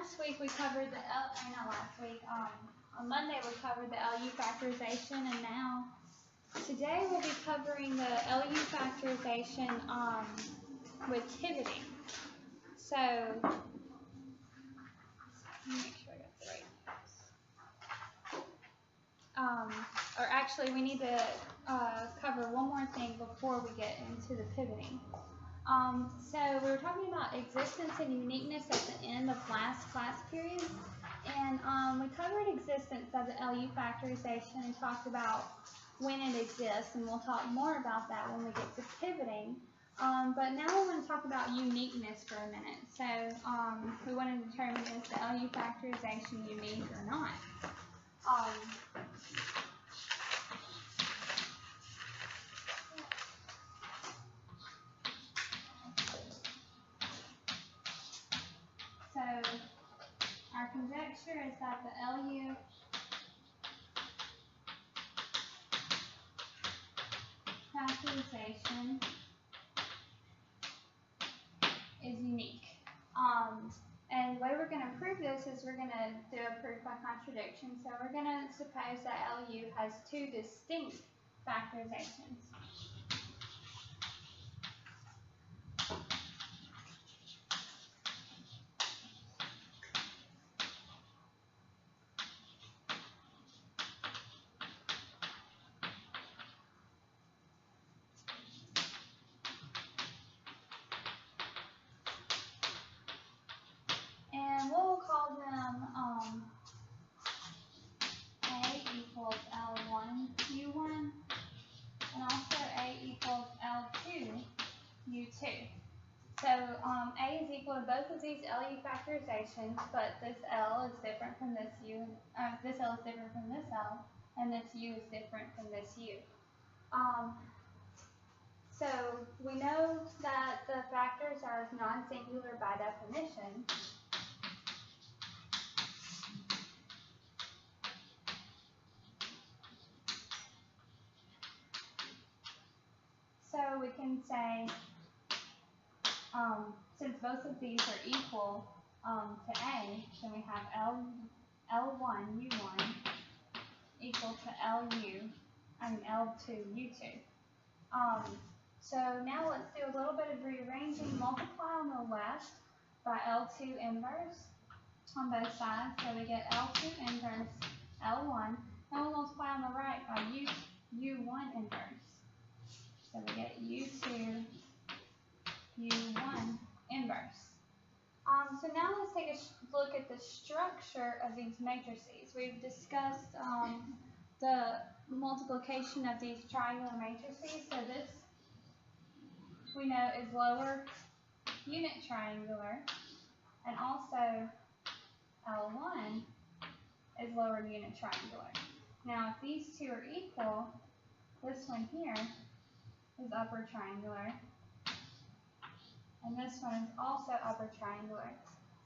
last week we covered the not last week, on Monday we covered the LU factorization, and now today we'll be covering the LU factorization with pivoting. So, let me make sure I got the right notes. Or actually, we need to cover one more thing before we get into the pivoting. So we were talking about existence and uniqueness at the end of last class period, and we covered existence of the LU factorization and talked about when it exists, and we'll talk more about that when we get to pivoting. But now we want to talk about uniqueness for a minute. So we want to determine is the LU factorization unique or not. So our conjecture is that the LU factorization is unique. And the way we're going to prove this is we're going to do a proof by contradiction. So we're going to suppose that LU has two distinct factorizations. And we'll call them A equals L1 U1 and also A equals L2 U2. So A is equal to both of these LU factorizations, but this L is different from this U. This L is different from this L, and this U is different from this U. So we know that the factors are non-singular by definition. So we can say, since both of these are equal to A, then we have L1 U1 equal to L2 U2. So now let's do a little bit of rearranging. Multiply on the left by L2 inverse on both sides, so we get L2 inverse L1. Then we'll multiply on the right by U1 inverse. So we get U2, U1 inverse. So now let's take a look at the structure of these matrices. We've discussed the multiplication of these triangular matrices. So this, we know, is lower unit triangular, and also L1 is lower unit triangular. Now if these two are equal, this one here is upper triangular, and this one is also upper triangular.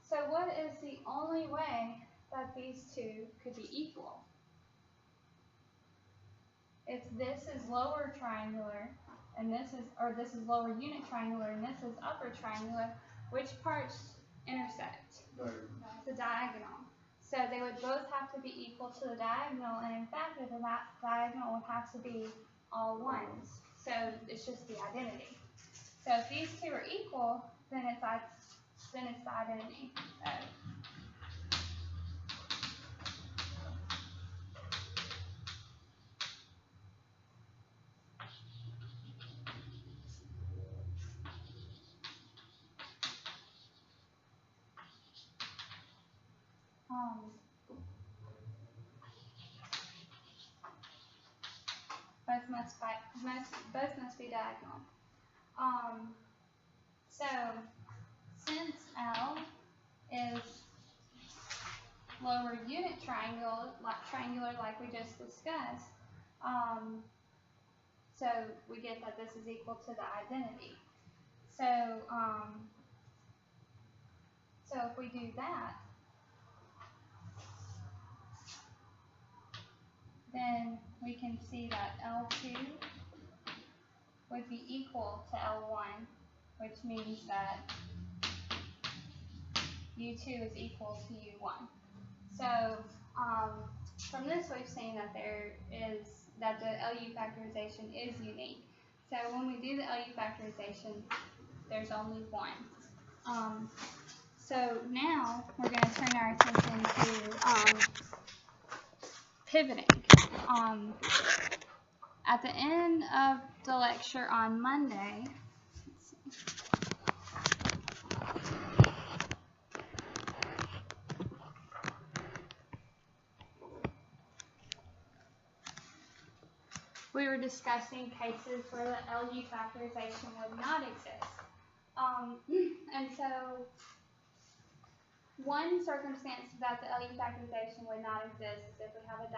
So what is the only way that these two could be equal? If this is lower triangular and this is lower unit triangular and this is upper triangular, which parts intersect? The diagonal. So they would both have to be equal to the diagonal, and in fact the diagonal would have to be all ones. So it's just the identity. So if these two are equal, then it's the identity. Both must be diagonal. So since L is lower unit triangular like we just discussed, so we get that this is equal to the identity. So so if we do that, then we can see that L2 would be equal to L1, which means that U2 is equal to U1. So from this we've seen that the LU factorization is unique. So when we do the LU factorization, there's only one. So now we're going to turn our attention to pivoting. At the end of the lecture on Monday, we were discussing cases where the LU factorization would not exist. And so one circumstance that the LU factorization would not exist is if we have a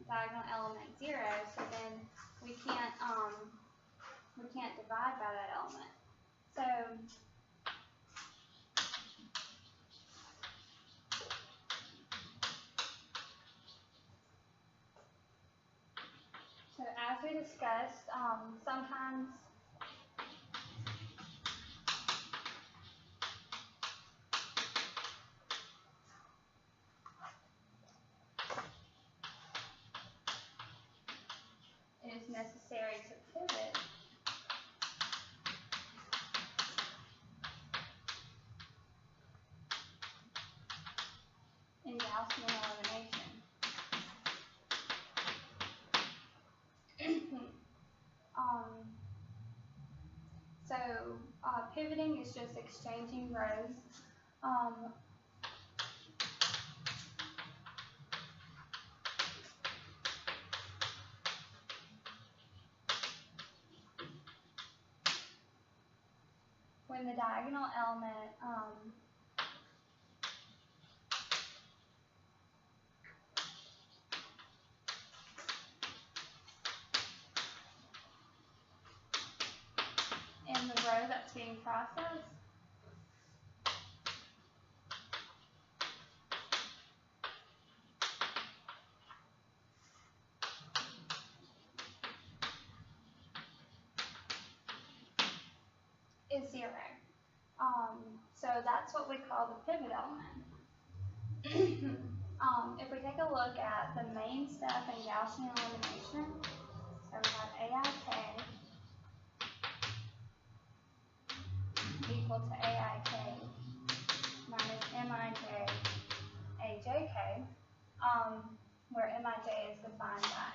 diagonal element 0, so then we can't divide by that element. So as we discussed, sometimes it is necessary to pivot in Gaussian elimination. So pivoting is just exchanging rows. When the diagonal element in the row that's being processed is 0. So that's what we call the pivot element. If we take a look at the main step in Gaussian elimination, so we have AIK equal to AIK minus MIJ AJK, where MIJ is defined by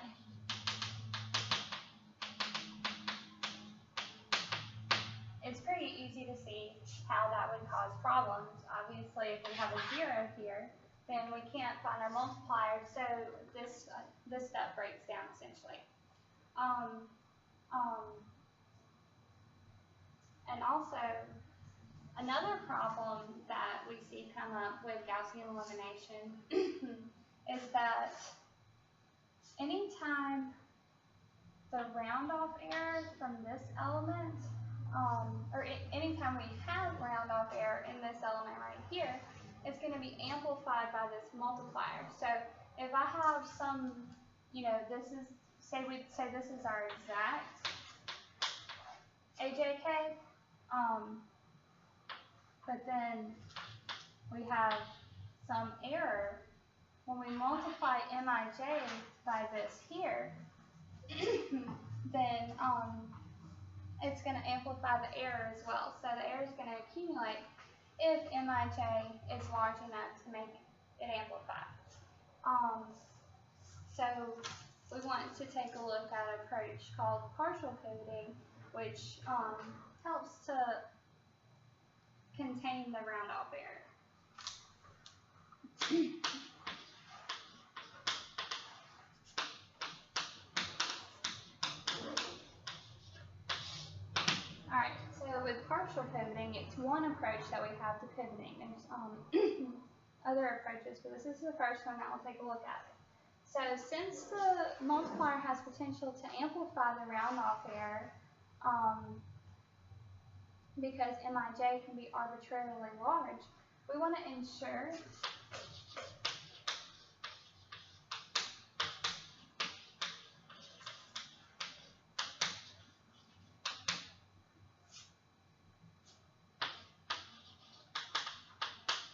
it's pretty easy to see how that would cause problems. Obviously, if we have a 0 here, then we can't find our multiplier, so this step breaks down essentially. And also, another problem that we see come up with Gaussian elimination is that anytime the round-off error from this element, or anytime we have round-off error in this element right here, it's going to be amplified by this multiplier. So if I have some, this is, say this is our exact AJK, but then we have some error. When we multiply MIJ by this here, then it's going to amplify the error as well. So the error is going to accumulate if MIJ is large enough to make it amplify. So we want to take a look at an approach called partial pivoting, which helps to contain the round-off error. Alright, so with partial pivoting, it's one approach that we have to pivoting. There's other approaches, but this is the first one that we'll take a look at. So since the multiplier has potential to amplify the round-off error, because MIJ can be arbitrarily large, we want to ensure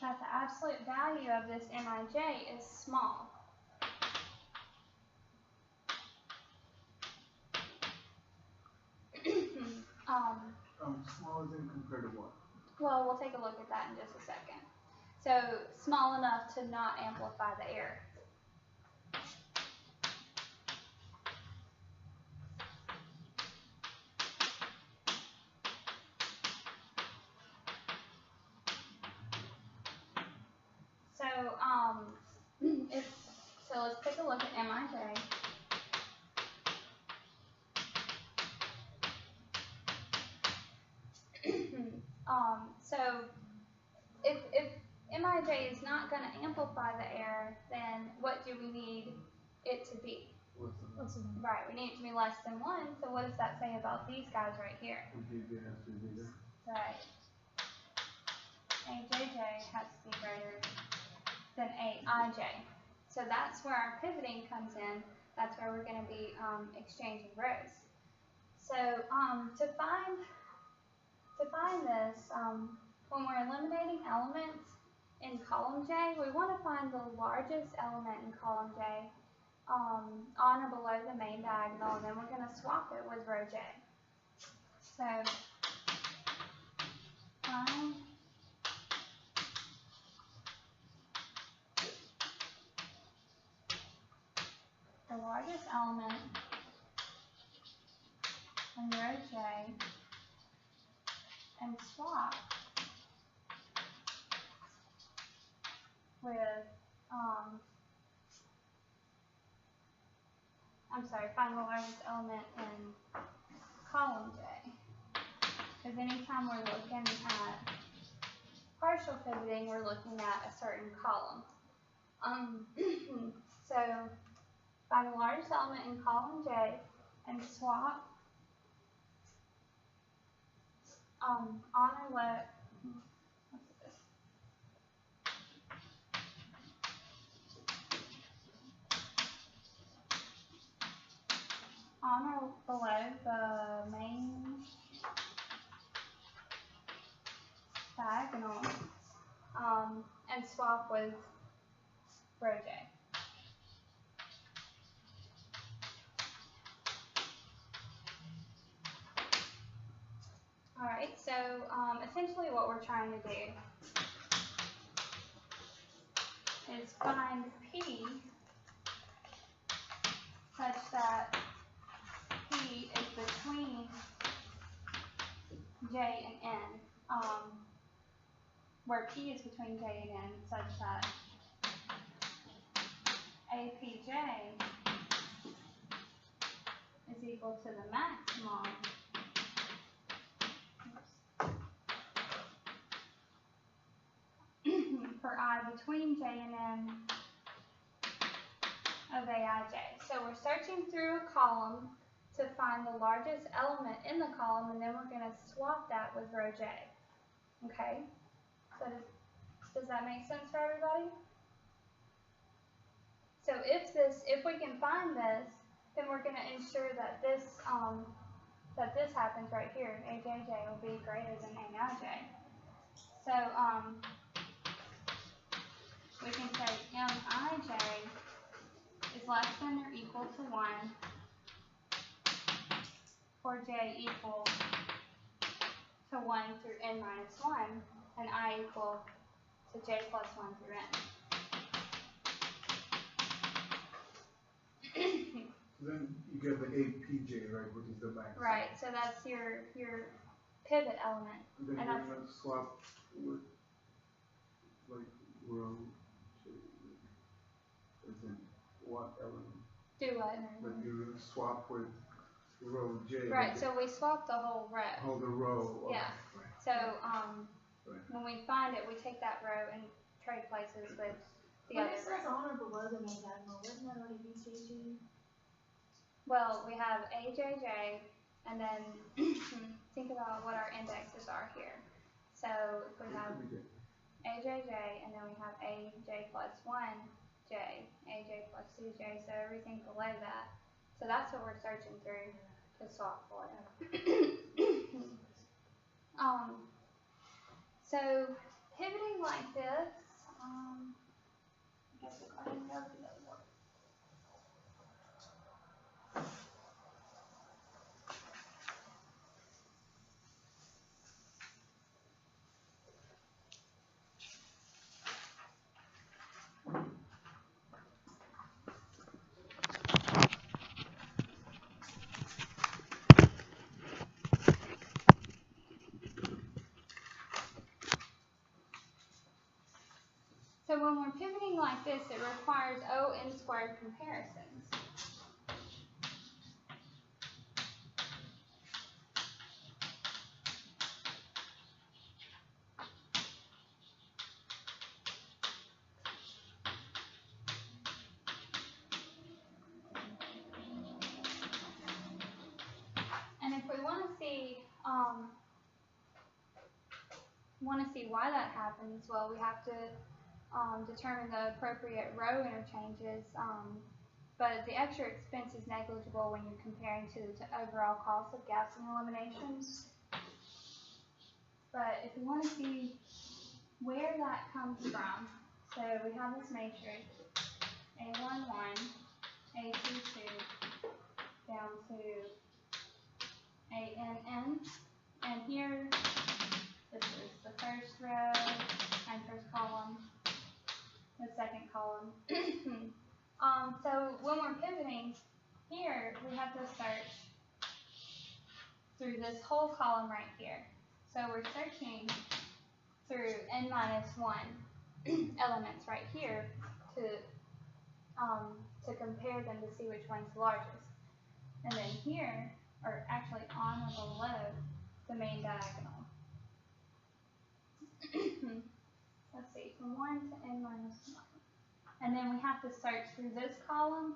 that the absolute value of this Mij is small. Small as in compared to what? Well, we'll take a look at that in just a second. So small enough to not amplify the error. So let's take a look at Mij. So if Mij is not going to amplify the error, then what do we need it to be? Right, we need it to be less than 1. So what does that say about these guys right here? Right. AJJ has to be greater than AIJ. So that's where our pivoting comes in. That's where we're going to be exchanging rows. So to find this, when we're eliminating elements in column J, we want to find the largest element in column J on or below the main diagonal, and then we're going to swap it with row J. So find the largest element in row J and swap with, find the largest element in column J. Because anytime we're looking at partial pivoting, we're looking at a certain column. So find the largest element in column J and swap on or left. On or below the main diagonal, and swap with row J. Alright, so essentially what we're trying to do is find P such that P is between J and N, where P is between J and N such that APJ is equal to the maximum for I between J and N of AIJ. So we're searching through a column to find the largest element in the column, and then we're going to swap that with row J. Okay? So does that make sense for everybody? So if we can find this, then we're going to ensure that this happens right here. AJJ will be greater than AIJ. So we can say Mij is less than or equal to 1 for J equal to 1 through N minus 1, and I equal to J plus 1 through N. Then you get the APJ, right, which is the max. Right, so that's your pivot element. Then you're going to swap with, like, row J. As in what element? Do what? But you swap with row J. Right, so we swap the whole row. Oh, the row. Yeah. Right. So when we find it, we take that row and trade places with the other row. When it says on or below the main diagonal, wouldn't that already be JJ? Well, we have AJJ, and then think about what our indexes are here. So if we have AJJ, and then we have AJ plus 1J, AJ plus 2J, so everything below that. So that's what we're searching through to swap for. So pivoting like this, I guess we'll go ahead and go through those words. So when we're pivoting like this, it requires O(n squared) comparisons. And if we want to see why that happens, well, we have to determine the appropriate row interchanges. But the extra expense is negligible when you're comparing to the overall cost of Gaussian eliminations. But if we want to see where that comes from, so we have this matrix, A11, A22, down to ANN, and here, this is the first row, and first column, the second column. So when we're pivoting here, we have to search through this whole column right here. So we're searching through n minus 1 elements right here to compare them to see which one's the largest. And then here, or actually on or below the main diagonal. Let's see, from 1 to n minus 1. And then we have to search through this column.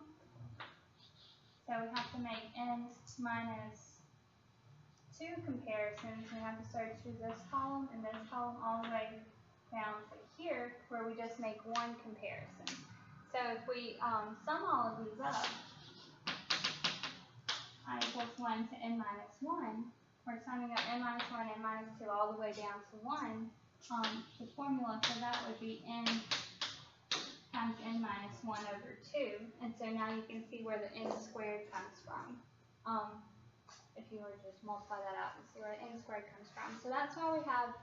So we have to make n minus 2 comparisons. We have to search through this column and this column all the way down to here, where we just make one comparison. So if we sum all of these up, I equals 1 to n minus 1, we're summing up n minus 1, n minus 2 all the way down to 1. The formula for that would be n times n minus 1 over 2. And so now you can see where the n squared comes from. If you were to just multiply that out and see where the n squared comes from. So that's why we have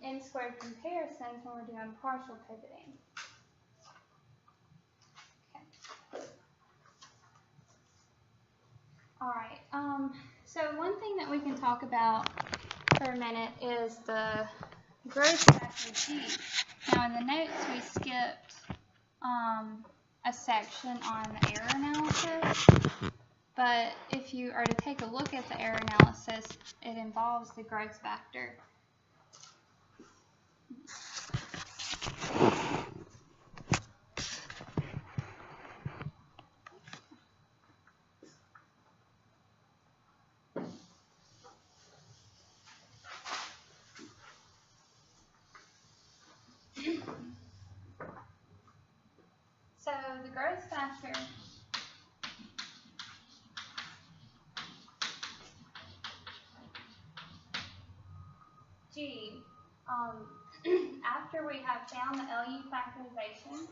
n squared comparisons when we're doing partial pivoting. Okay. Alright, so one thing that we can talk about for a minute is the growth factor G. Now in the notes we skipped a section on error analysis, but if you are to take a look at the error analysis, it involves the growth factor. So the growth factor G, after we have found the LU factorization,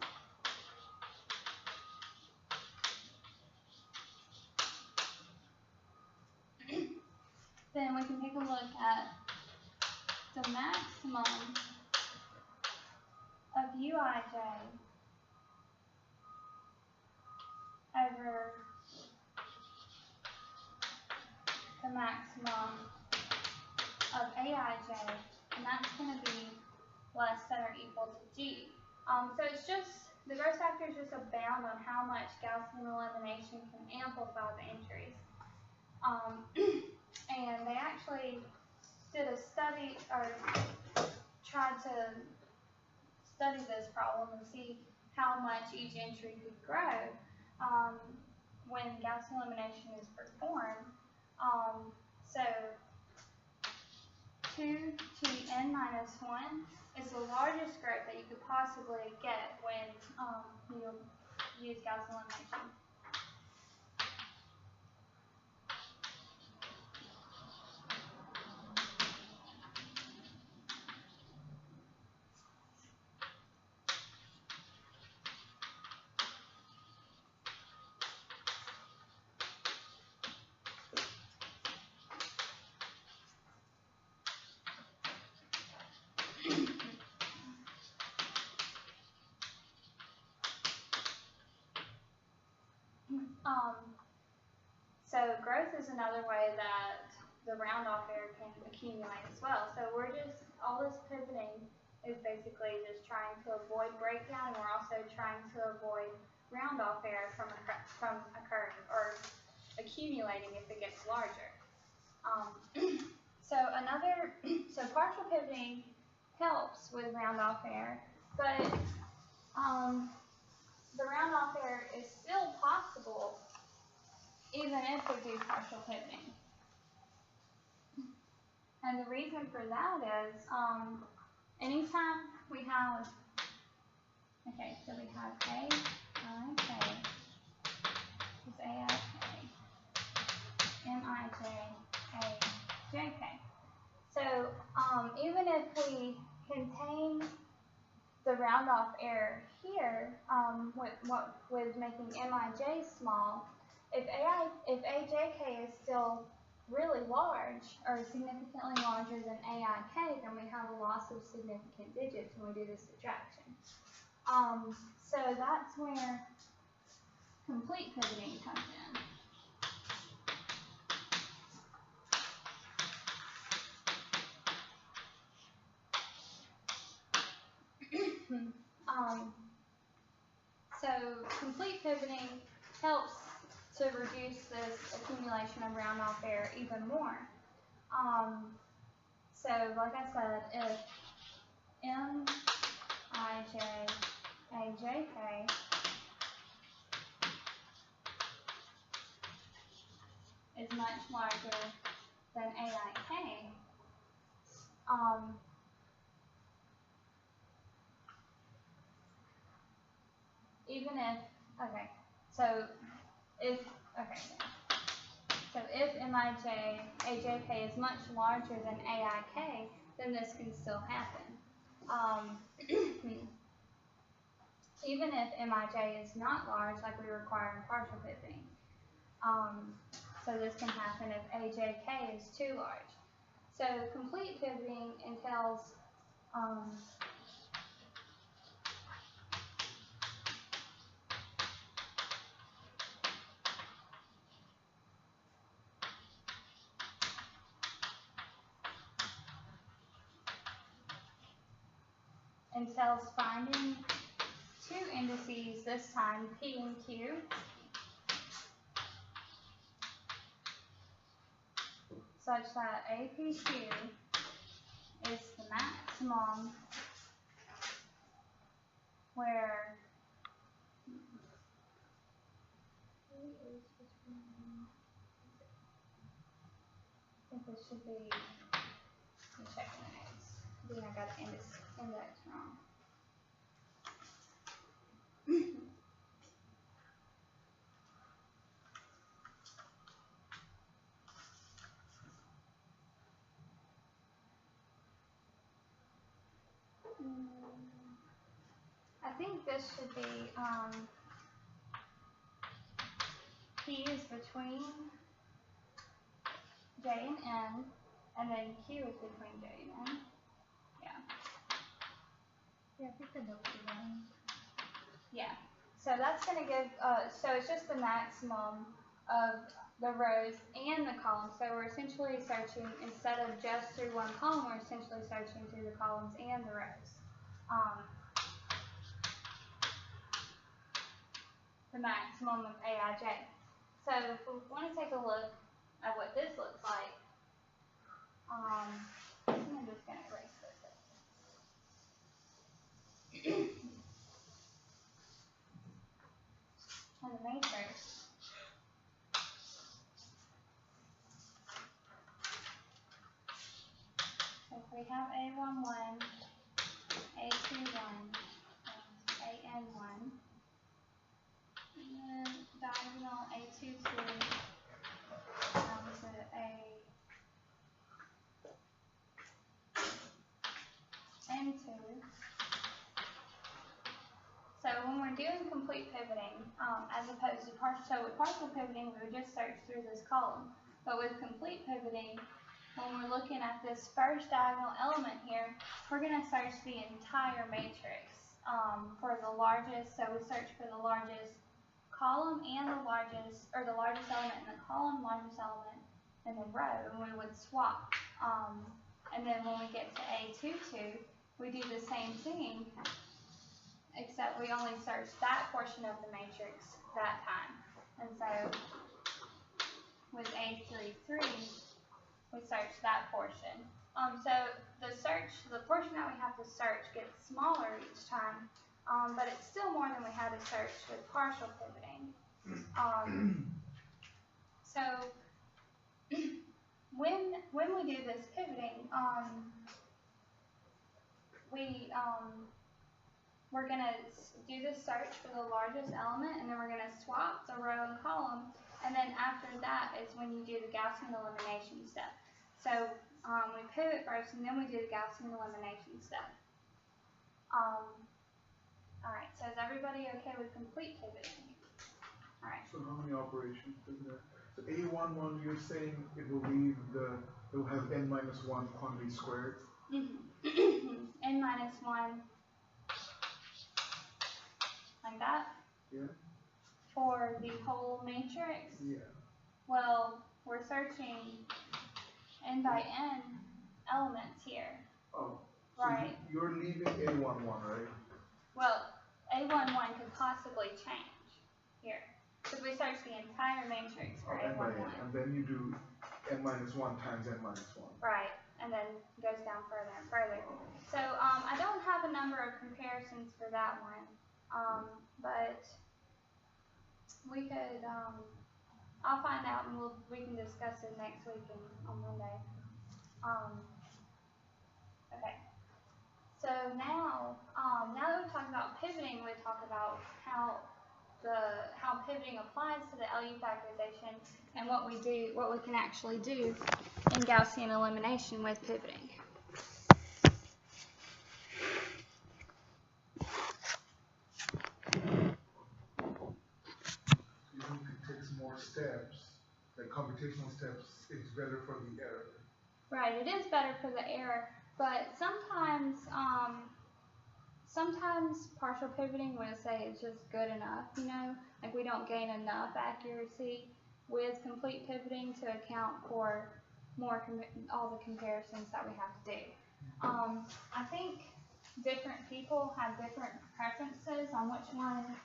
then we can take a look at the maximum of Uij over the maximum of Aij, and that's going to be less than or equal to G. So it's just, the growth factor is just a bound on how much Gaussian elimination can amplify the entries. And they actually did a study, or tried to study this problem and see how much each entry could grow when Gaussian elimination is performed. So 2 to the n minus 1 is the largest growth that you could possibly get when you use Gaussian elimination. So growth is another way that the round off error can accumulate as well. So we're just, all this pivoting is basically just trying to avoid breakdown, and we're also trying to avoid round off error from occurring or accumulating if it gets larger. So partial pivoting helps with round off error, but the round off error is still possible even if we do partial pivoting. And the reason for that is, anytime we have, okay, so we have A, I, K, is A, I, K, M, I, J, A, J, K. So, even if we contain the round off error here, with making Mij small, if AJK is still really large or significantly larger than AIK, then we have a loss of significant digits when we do the subtraction. So that's where complete pivoting comes in. So complete pivoting helps to reduce this accumulation of round off error even more. So like I said, if M, I, J, A, J, K is much larger than AIK, even if, okay, so if, okay, so if Mij, AJK is much larger than AIK, then this can still happen. Even if Mij is not large, like we require in partial pivoting. So this can happen if AJK is too large. So complete pivoting entails finding two indices, this time P and Q, such that APQ is the maximum where I think this should be, I'm checking the notes. I think I got the index wrong. I think this should be, P is between J and N, and then Q is between J and N. Yeah. Yeah, I think the notes are wrong. Yeah. So that's going to give, so it's just the maximum of the rows and the columns. So we're essentially searching, instead of just through one column, we're essentially searching through the columns and the rows. The maximum of Aij. So if we want to take a look at what this looks like, I'm just going to erase this. And the matrix. So if we have A11, A21, AN1, and then diagonal A22 down to AN2. So when we're doing complete pivoting, as opposed to partial, so with partial pivoting, we would just search through this column. But with complete pivoting, when we're looking at this first diagonal element here, we're going to search the entire matrix for the largest. So we search for the largest column and the largest element in the column, largest element in the row, and we would swap. And then when we get to A22, we do the same thing, except we only search that portion of the matrix that time. And so with A33, we search that portion. So the portion that we have to search gets smaller each time, but it's still more than we had to search with partial pivoting. So when we do this pivoting, we're going to do this search for the largest element, and then we're going to swap the row and column, and then after that is when you do the Gaussian elimination step. So we pivot first, and then we do the Gaussian elimination step. Alright, so is everybody okay with complete pivoting? Alright. So how many operations is there? So A11, you're saying it will have n minus 1 quantity squared? N minus 1. Like that? Yeah. For the whole matrix? Yeah. Well, we're searching n by n elements here. Oh. Right. So you're leaving A11, right? Well, A11 could possibly change here. Because we search the entire matrix for A11. And then you do n minus 1 times n minus 1. Right. And then it goes down further and further. So I don't have a number of comparisons for that one. But we could, I'll find out and we can discuss it next week on Monday. Okay. So now that we've talked about pivoting, we talk about how pivoting applies to the LU factorization and what we can actually do in Gaussian elimination with pivoting. More steps, like computational steps, it's better for the error. Right, it is better for the error, but sometimes partial pivoting would say it's just good enough, like we don't gain enough accuracy with complete pivoting to account for all the comparisons that we have to do. I think different people have different preferences on which one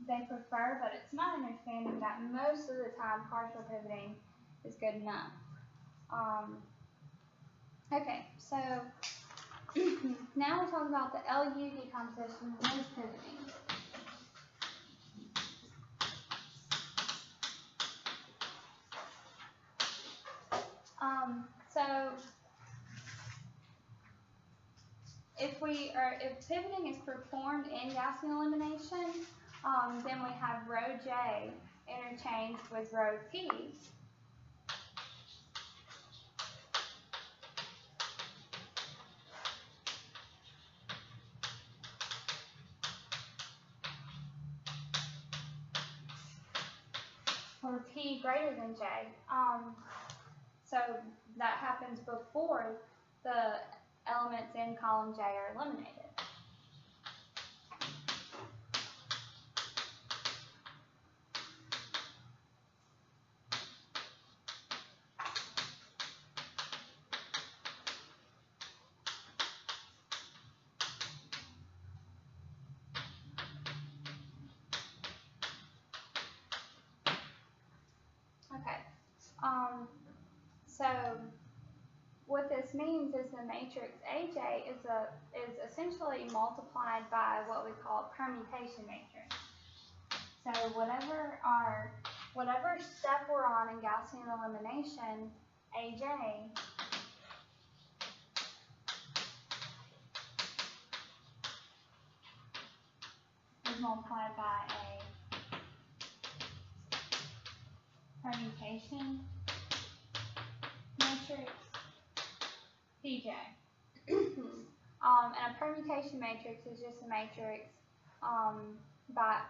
they prefer, but it's my understanding that most of the time partial pivoting is good enough. Okay, so now we'll talk about the LU decomposition with pivoting. So if pivoting is performed in Gaussian elimination, then we have row J interchanged with row P. For P greater than J. So that happens before the elements in column J are eliminated. Okay. So what this means is the matrix AJ is essentially multiplied by what we call a permutation matrix. So whatever step we're on in Gaussian elimination, AJ is multiplied by a permutation matrix PJ. And a permutation matrix is just a matrix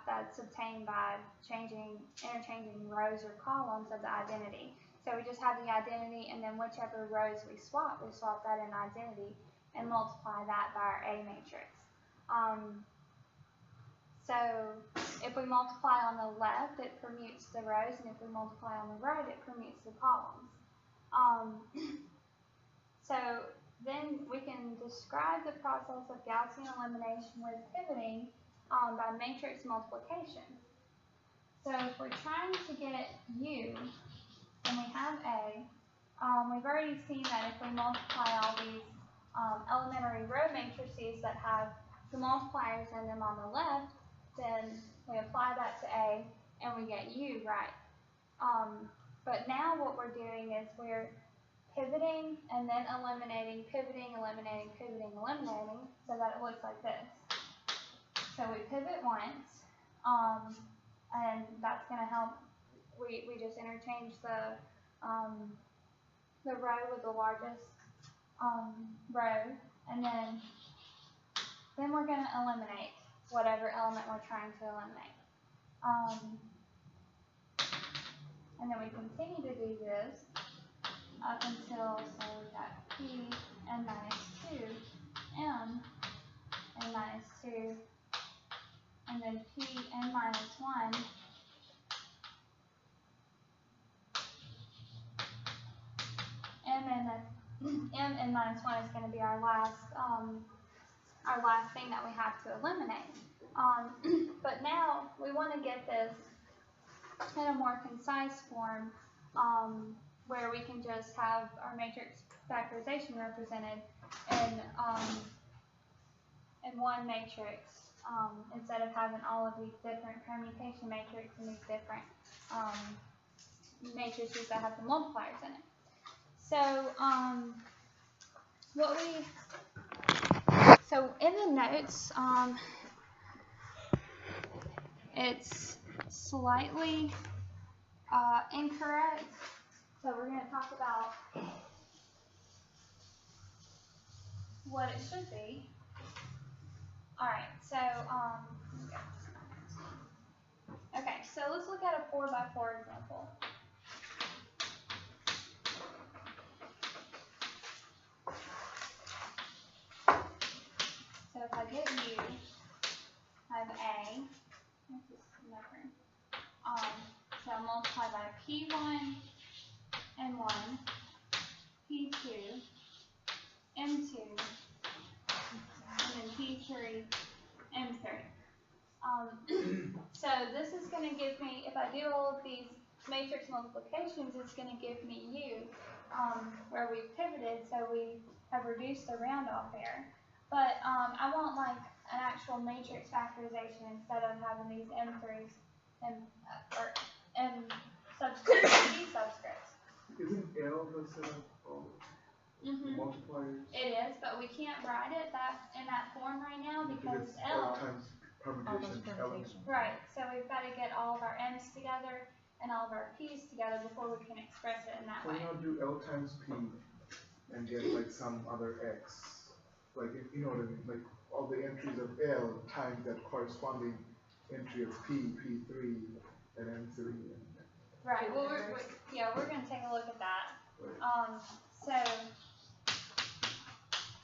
that's obtained by interchanging rows or columns of the identity. So we just have the identity, and then whichever rows we swap that in identity and multiply that by our A matrix. So if we multiply on the left, it permutes the rows, and if we multiply on the right, it permutes the columns. So then we can describe the process of Gaussian elimination with pivoting by matrix multiplication. So if we're trying to get U, and we have A, we've already seen that if we multiply all these elementary row matrices that have the multipliers in them on the left, then we apply that to A, and we get U, right? But now what we're doing is we're pivoting and then eliminating, pivoting, eliminating, pivoting, eliminating, so that it looks like this. So we pivot once, and that's going to help. We just interchange the row with the largest row, and then we're going to eliminate whatever element we're trying to eliminate. And then we continue to do this up until, so we've got P n minus 2, M n minus 2, and then P n minus 1, M n minus 1 is going to be our last thing that we have to eliminate. But now we want to get this in a more concise form, where we can just have our matrix factorization represented in one matrix, instead of having all of these different permutation matrices and these different matrices that have the multipliers in it. So so in the notes, it's slightly incorrect. So we're going to talk about what it should be. All right. So okay. So let's look at a 4x4 example. So if I get U, I have A. This is another. So I'll multiply by P1, N1, P2, M2, and then P3, M3. So this is going to give me, if I do all of these matrix multiplications, it's going to give me U, where we've pivoted, so we have reduced the round off there. But I want like an actual matrix factorization instead of having these M3s or M subscripts, P subscripts. Isn't L the set of multipliers? It is, but we can't write it in that form right now because it's L. times permutation. Right, so we've got to get all of our M's together and all of our P's together before we can express it in that way. Why not do L times P and get like some other X? Like, you know what I mean? Like all the entries of L times that corresponding entry of P, P3, and M3. Right, well, we're going to take a look at that. Right. So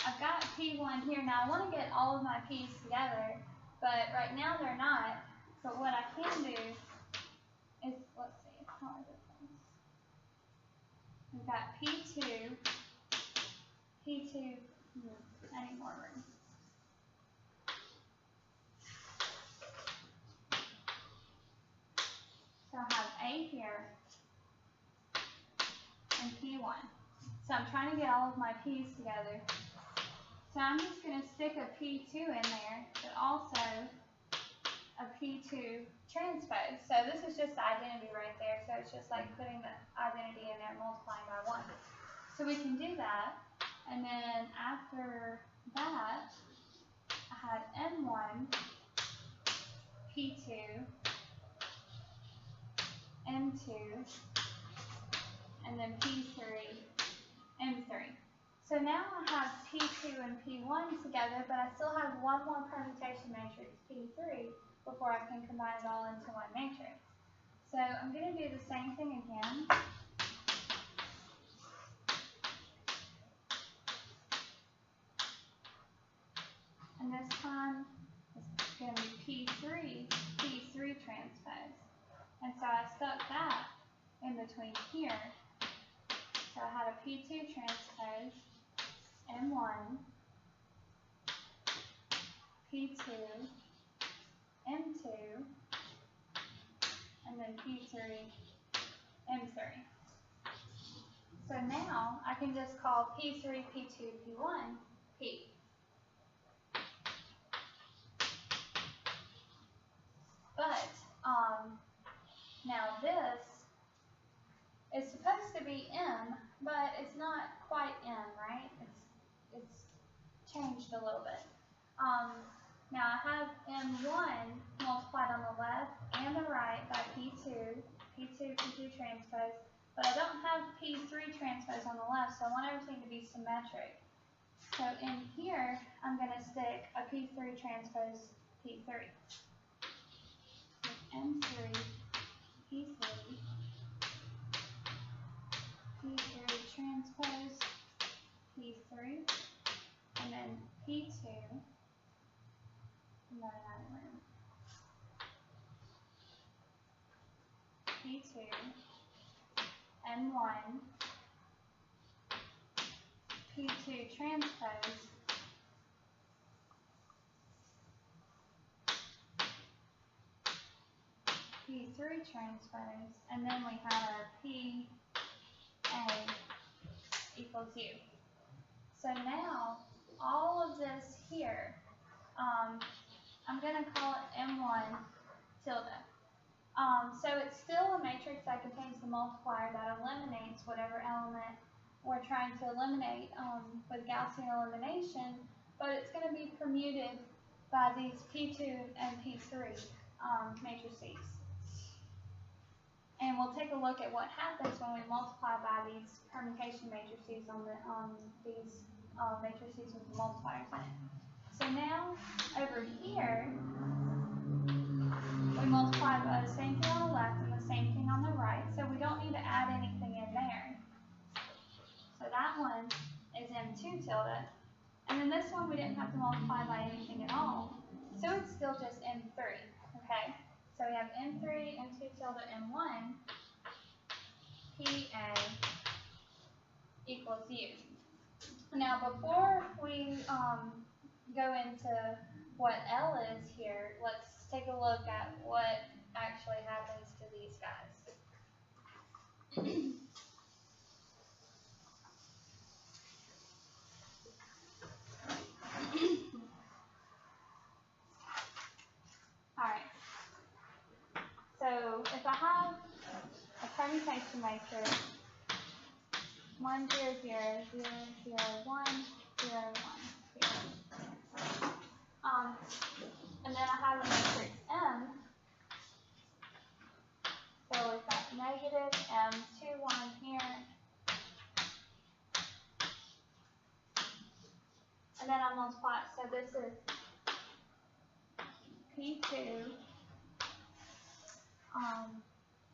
I've got P1 here. Now I want to get all of my P's together, but right now they're not. So what I can do is, let's see, how is it? We've got P2, I need more room. So I have A here and P1. So I'm trying to get all of my P's together. So I'm just going to stick a P2 in there, but also a P2 transpose. So this is just the identity right there. So it's just like putting the identity in there, multiplying by 1. So we can do that. And then after that, I had M1, P2, M2, and then P3, M3. So now I have P2 and P1 together, but I still have one more permutation matrix, P3, before I can combine it all into one matrix. So I'm going to do the same thing again. And this time, it's going to be P3 between here. So I had a P2 transpose, M1, P2, M2, and then P3, M3. So now I can just call P3, P2, P1, P. But now this is supposed to be M, but it's not quite M, right? It's changed a little bit. Now I have M1 multiplied on the left and the right by P2, P2 transpose, but I don't have P3 transpose on the left, so I want everything to be symmetric. So in here, I'm going to stick a P3 transpose P3. M3, P3, P3 transpose P3, and then P2, and then another one, P2, M1, P2 transpose, P3 transpose, and then we have our P A equals U. So now, all of this here, I'm going to call it M1 tilde. So it's still a matrix that contains the multiplier that eliminates whatever element we're trying to eliminate with Gaussian elimination, but it's going to be permuted by these P2 and P3 matrices. And we'll take a look at what happens when we multiply by these permutation matrices on these matrices with the multipliers in it. So now, over here, we multiply by the same thing on the left and the same thing on the right, so we don't need to add anything in there. So that one is M2 tilde, and then this one we didn't have to multiply by anything at all, so it's still just M3, okay? So we have M3, M2 tilde, M1, PA equals U. Now before we go into what L is here, let's take a look at what actually happens to these guys. Alright, so if I have a permutation matrix, 1, 0, 0, 0, 0, 1, 0, 1, 0. And then I have a matrix M. So we've got negative M, 2, 1 here. And then I multiply it. So this is P2,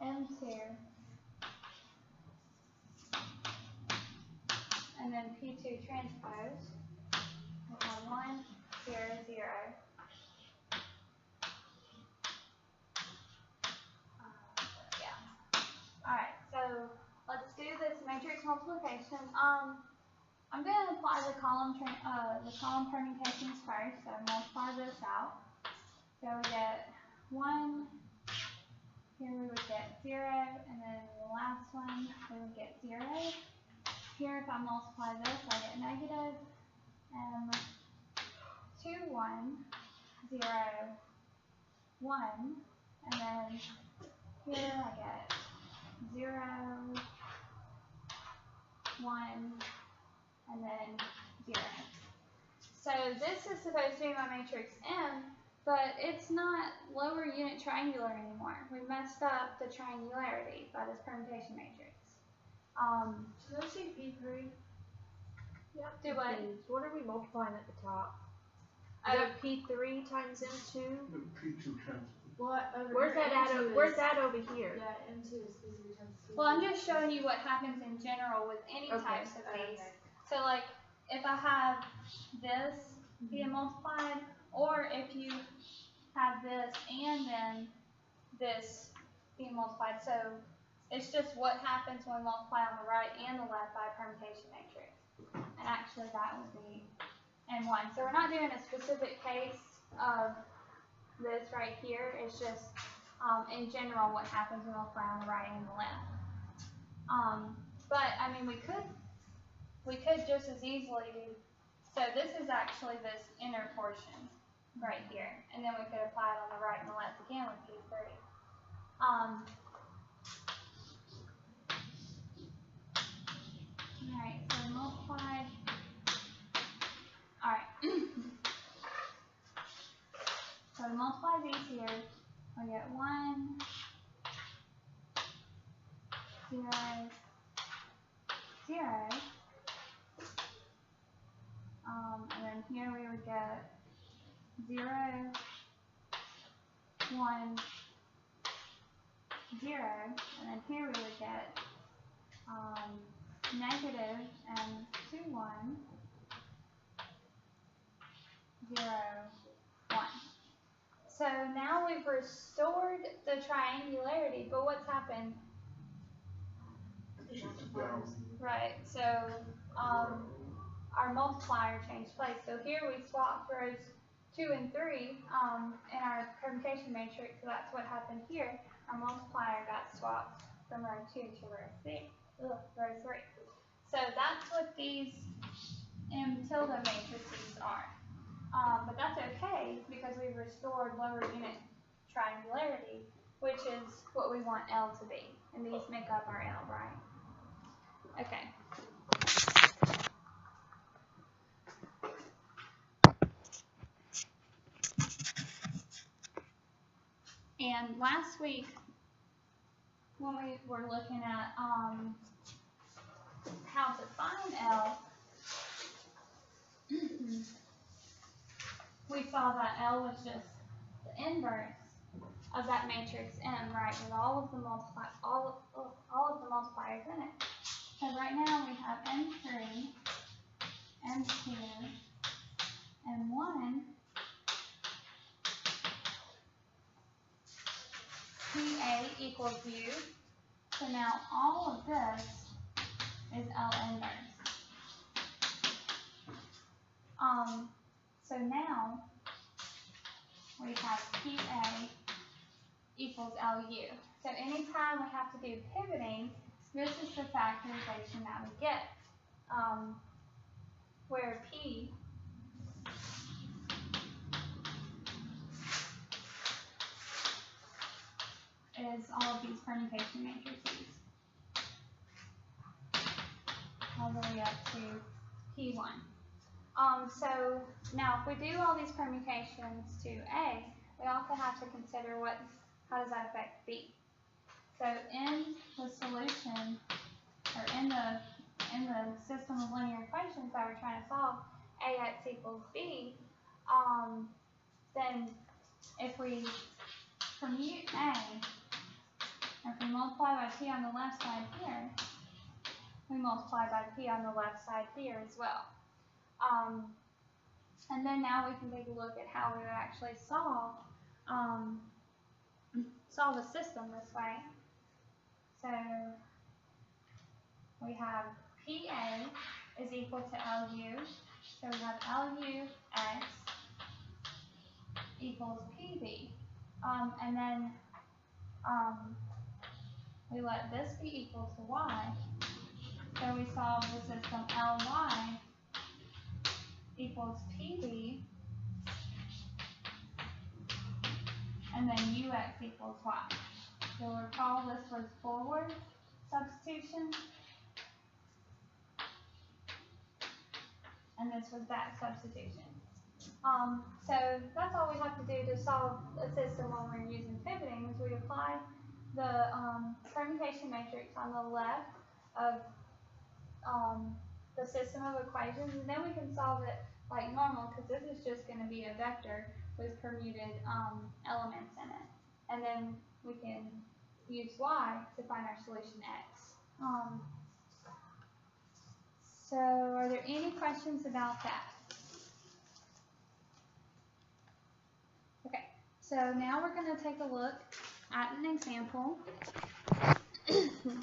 M2, and then P2 transpose. We have 1, 0, 0. Alright, so let's do this matrix multiplication. I'm going to apply the column permutations first, so multiply this out. So we get 1, here we would get 0, and then the last one we would get 0. Here if I multiply this, I get negative 2, 1, 0, 1, and then here I get 0, 1, and then 0. So this is supposed to be my matrix M, but it's not lower unit triangular anymore. We messed up the triangularity by this permutation matrix. Should I say P3? Yeah. Do what? What are we multiplying at the top? Oh, P3 times M2? The P2 transpose. What over Where's here, that M2 at? is- Where's that over here? Yeah, M2 is P3 times P3. well, I'm just showing you what happens in general with any Okay, types of these. Okay. So like, if I have this being multiplied, or if you have this and then this being multiplied. So It's just what happens when we multiply on the right and the left by a permutation matrix. And actually that would be n1. So we're not doing a specific case of this right here. It's just in general what happens when we multiply on the right and the left. But I mean we could just as easily do, so this is actually this inner portion right here. And then we could apply it on the right and the left again with P3. Alright, so multiply. Alright. So to multiply these here, we get 1, 0, 0. And then here we would get 0, 1, 0. And then here we would get negative and 2, 1, 0, 1. So now we've restored the triangularity, but what's happened? Shifted down. Right, so our multiplier changed place. So here we swapped rows 2 and 3 in our permutation matrix, so that's what happened here. Our multiplier got swapped from row 2 to row 3. Row 3. So that's what these M tilde matrices are. But that's okay because we've restored lower unit triangularity, which is what we want L to be. And these make up our L, right? Okay. And last week, when we were looking at how to find L, we saw that L was just the inverse of that matrix M, right, with all of the multipliers in it. So right now we have M3, M2, M1, PA equals U. So now all of this is L inverse. So now we have PA equals LU. So anytime we have to do pivoting, this is the factorization that we get, where P is all of these permutation matrices, all the way up to P1. So now if we do all these permutations to A, we also have to consider how does that affect B. So in the solution, or in the system of linear equations that we're trying to solve, AX equals B, then if we permute A, or if we multiply by P on the left side here, we multiply by P on the left side here as well. And then now we can take a look at how we would actually solve a system this way. So we have PA is equal to LU. So we have LUX equals PB. And then we let this be equal to Y. So we solve the system LY equals PB, and then UX equals Y. You'll recall this was forward substitution, and this was back substitution. So that's all we have to do to solve a system when we're using pivoting, is we apply the permutation matrix on the left of the system of equations, and then we can solve it like normal, because this is just going to be a vector with permuted elements in it. And then we can use Y to find our solution X. So are there any questions about that? Okay, so now we're going to take a look at an example. This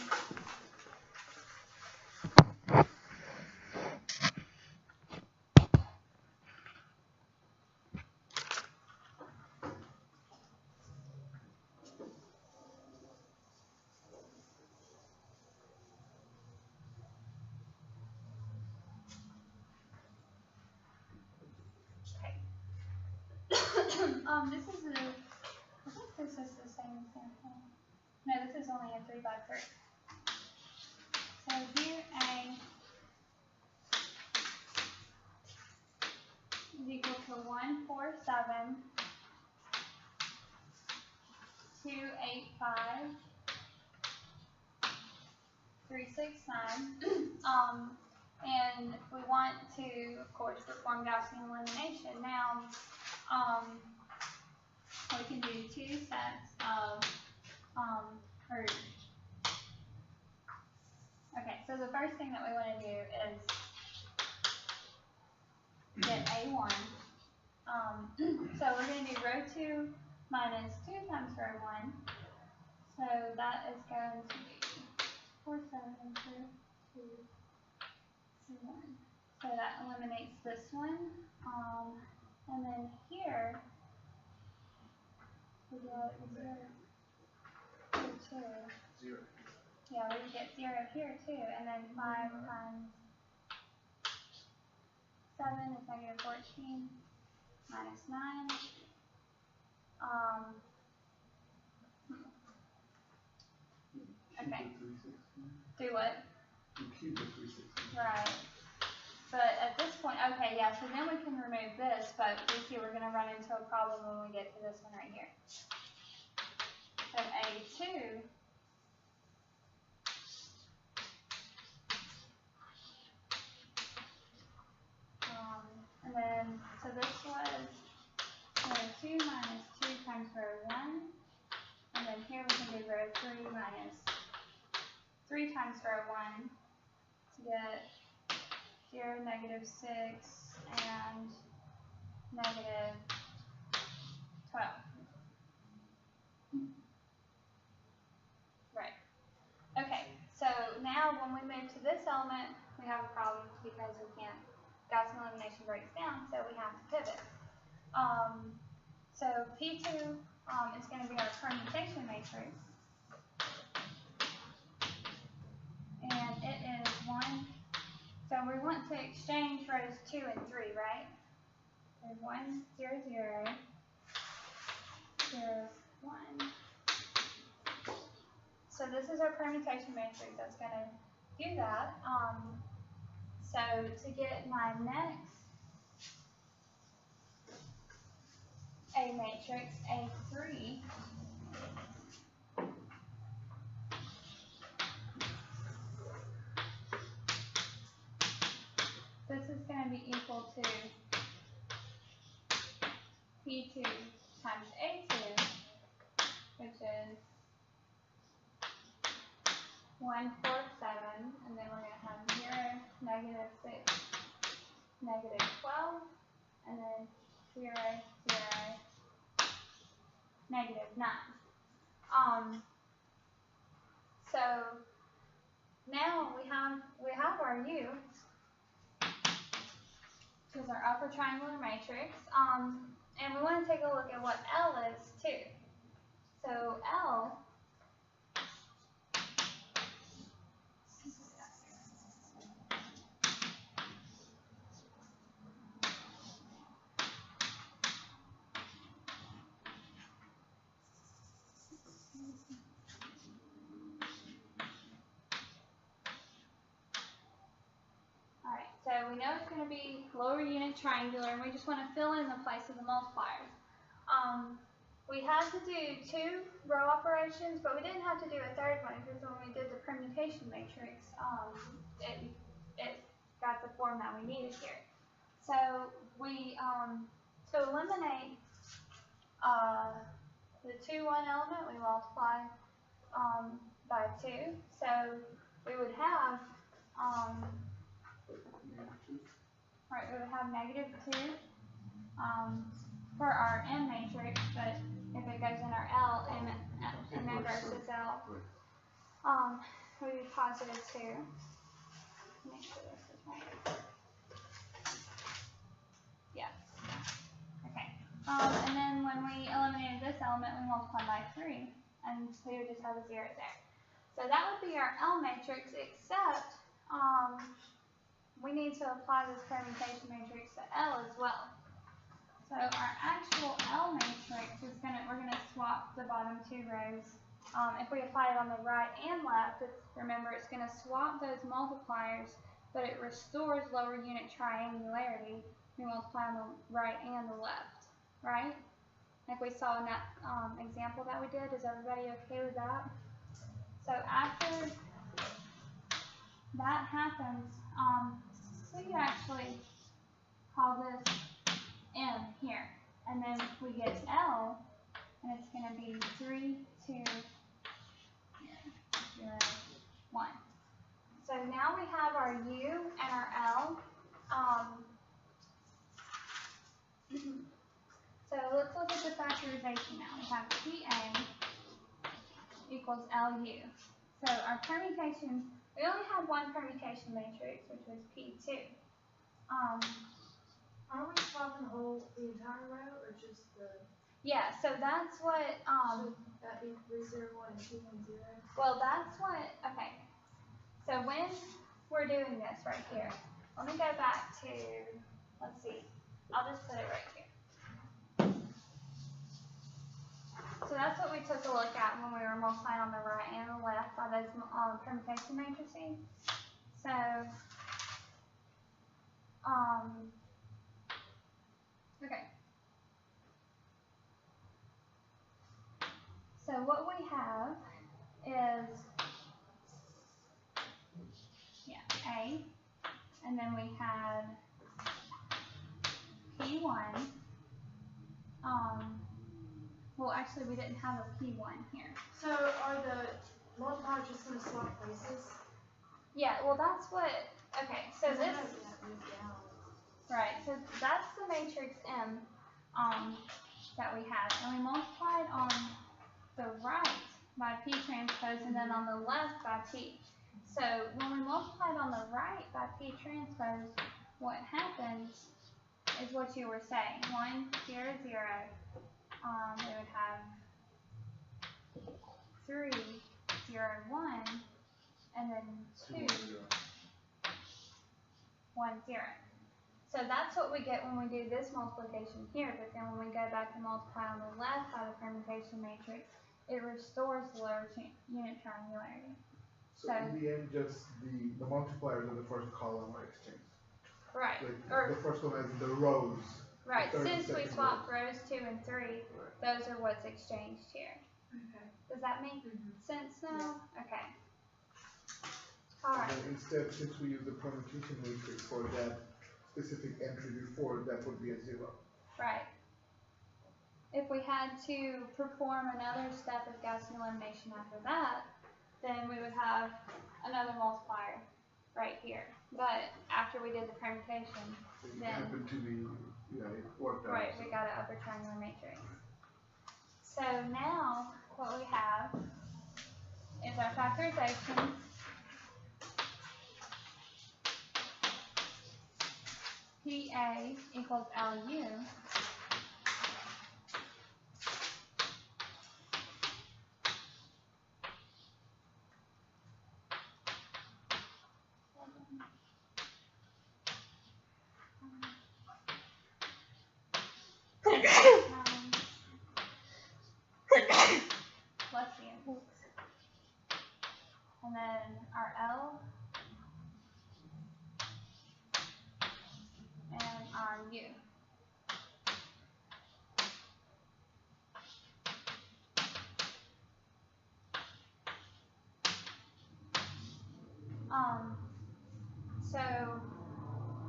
is a, I think this is the same example. No, this is only a 3x3. So here A is equal to 147, 285, 369. And we want to, of course, perform Gaussian elimination. Now, we can do two sets of, okay, so the first thing that we want to do is get A1. So we're going to do row 2 minus 2 times row 1. So that is going to be 4, 7, 2, 2, 1. So that eliminates this one. And then here, we get 0, 2, 2. Yeah, we get 0 here too. And then 5 times 7 is negative 14 minus 9. Okay. Do what? Right. But at this point, okay, yeah, so then we can remove this, but we see we're going to run into a problem when we get to this one right here. So A2 and then, so this was row 2 minus 2 times row 1. And then here we can do row 3 minus 3 times row 1 to get 0, negative 6, and negative 12. Right. Okay, so now when we move to this element, we have a problem because we can't, Gaussian elimination breaks down, so we have to pivot. So P2 is going to be our permutation matrix. And it is 1. So we want to exchange rows 2 and 3, right? So 1, 0, 0, 0, 1. So this is our permutation matrix that's going to do that. So to get my next A matrix, A3, this is going to be equal to P2 times A2, which is 147, and then we're going to have 0, negative 6, negative 12, and then 0, 0, negative 9. So now we have our U, which is our upper triangular matrix, and we want to take a look at what L is too. So L so we know it's going to be lower unit triangular, and we just want to fill in the place of the multipliers. We had to do 2 row operations, but we didn't have to do a third one because when we did the permutation matrix, it got the form that we needed here. So we to eliminate the 2, 1 element, we multiply by 2. So we would have right, we would have negative 2 for our M matrix, but if it goes in our L, M versus L. we do positive 2. Make sure this is right. Yeah. Okay. And then when we eliminated this element, we multiplied by 3, and so we would just have a 0 there. So that would be our L matrix, except we need to apply this permutation matrix to L as well. So our actual L matrix is we're gonna swap the bottom 2 rows. If we apply it on the right and left, remember it's gonna swap those multipliers, but it restores lower unit triangularity. We multiply on the right and the left, right? Like we saw in that example that we did. Is everybody okay with that? So after that happens, we can actually call this M here. And then we get L, and it's going to be 3, 2, 0, 1. So now we have our U and our L. So let's look at the factorization now. We have PA equals LU. So our permutation, we only had one permutation matrix, which was P2. Are we swapping the entire row or just the? Yeah, so that's what, Should that be 3, 0, 1, and 2, 1, 0? well, that's what, okay. So when we're doing this right here, let me go back to, let's see, I'll just put it right here. So that's what we took a look at when we were multiplying on the right and the left by those permutation matrices. So, okay. So what we have is, A, and then we had P1. Well, actually, we didn't have a P1 here. So are the multipliers just going to swap places? Yeah, well, that's what, okay, so this, right, so that's the matrix M that we had, and we multiplied on the right by P transpose and then on the left by P. So when we multiplied on the right by P transpose, what happens is what you were saying, 1, 0, 0, we would have 3, 0, 1, and then 2, 1, 0. So that's what we get when we do this multiplication here, but then when we go back and multiply on the left by the permutation matrix, it restores the lower unit triangularity. So in the end, just the multipliers of the first column are exchanged. Right. Like the first one is the rows. Right. Since we swapped row. rows 2 and 3, those are what's exchanged here. Okay. Does that make sense now? Yeah. Okay. All right. And then instead, since we use the permutation matrix for that specific entry before, that would be a 0. Right. If we had to perform another step of Gaussian elimination after that, then we would have another multiplier right here. But after we did the permutation, It then happened to be, it worked out. right, we got an upper triangular matrix. So now what we have is our factorization. PA equals LU. Bless you. And then our L and our U. So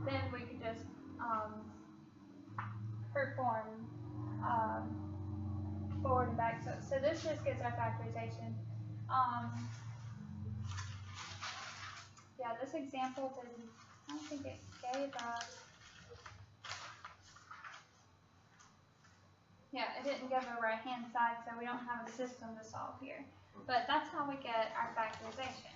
then we could just perform forward and back. So this just gets our factorization. Yeah, this example didn't, I don't think it gave us, yeah, it didn't give a right hand side, so we don't have a system to solve here. But that's how we get our factorization.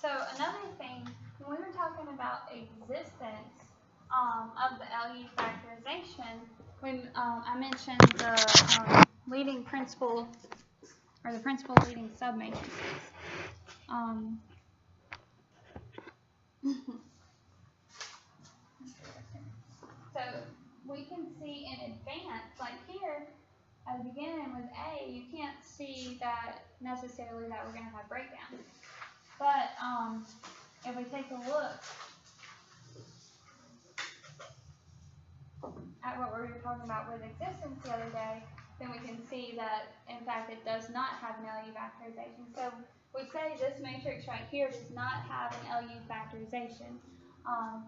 So another thing, when we were talking about existence of the LU factorization, when I mentioned the leading principal, or the principal leading submatrices. So we can see in advance, like here, at the beginning with A, you can't see that necessarily that we're going to have breakdowns. But if we take a look at what we were talking about with existence the other day, then we can see that, in fact, it does not have an LU factorization. So we say this matrix right here does not have an LU factorization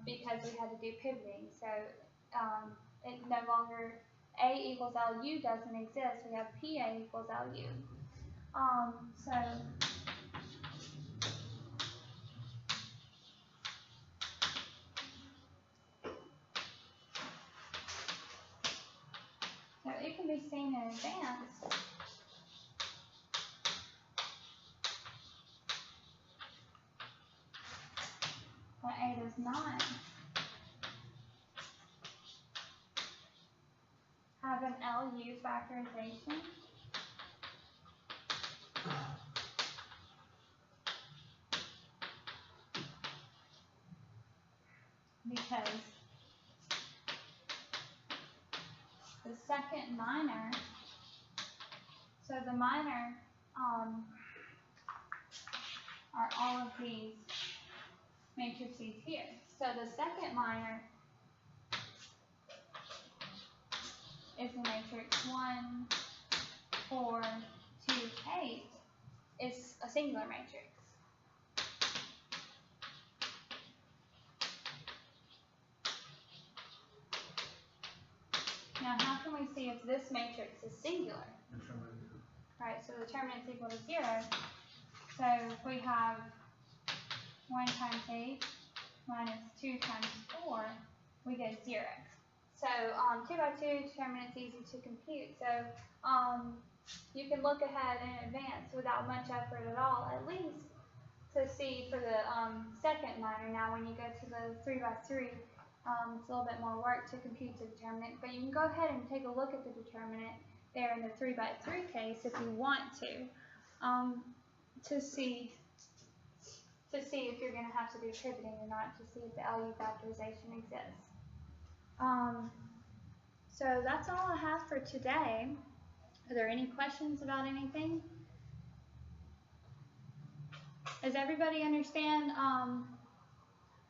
because we had to do pivoting. So it no longer, A equals LU doesn't exist. We have PA equals LU. So it can be seen in advance that A does not have an LU factorization because the second minor, so the minor are all of these matrices here. So the second minor is the matrix 1, 4, 2, 8 is a singular matrix. Now, how can we see if this matrix is singular? Right, so the determinant is equal to 0. So we have 1 times 8 minus 2 times 4, we get 0. So 2 by 2 determinant is easy to compute. So you can look ahead in advance without much effort at all, at least to see for the second minor. Now when you go to the 3 by 3, it's a little bit more work to compute the determinant, but you can go ahead and take a look at the determinant there in the 3 by 3 case if you want to see if you're going to have to do pivoting or not, to see if the LU factorization exists. So that's all I have for today. Are there any questions about anything? Does everybody understand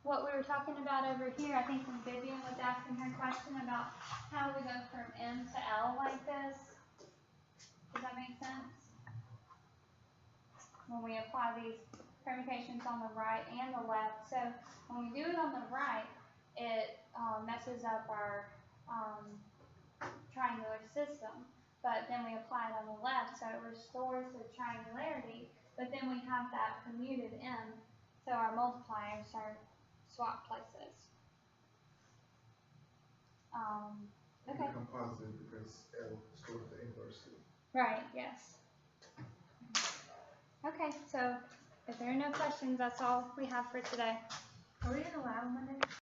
what we were talking about over here? I think when Vivian was asking her question about how we go from M to L like this. Does that make sense? When we apply these permutations on the right and the left. So when we do it on the right, it messes up our triangular system. But then we apply it on the left, so it restores the triangularity. But then we have that permuted M, so our multipliers are swap places. Okay. Become positive because L stores the inversely. Right, yes. Okay, so if there are no questions, that's all we have for today. Are we in a lab Monday?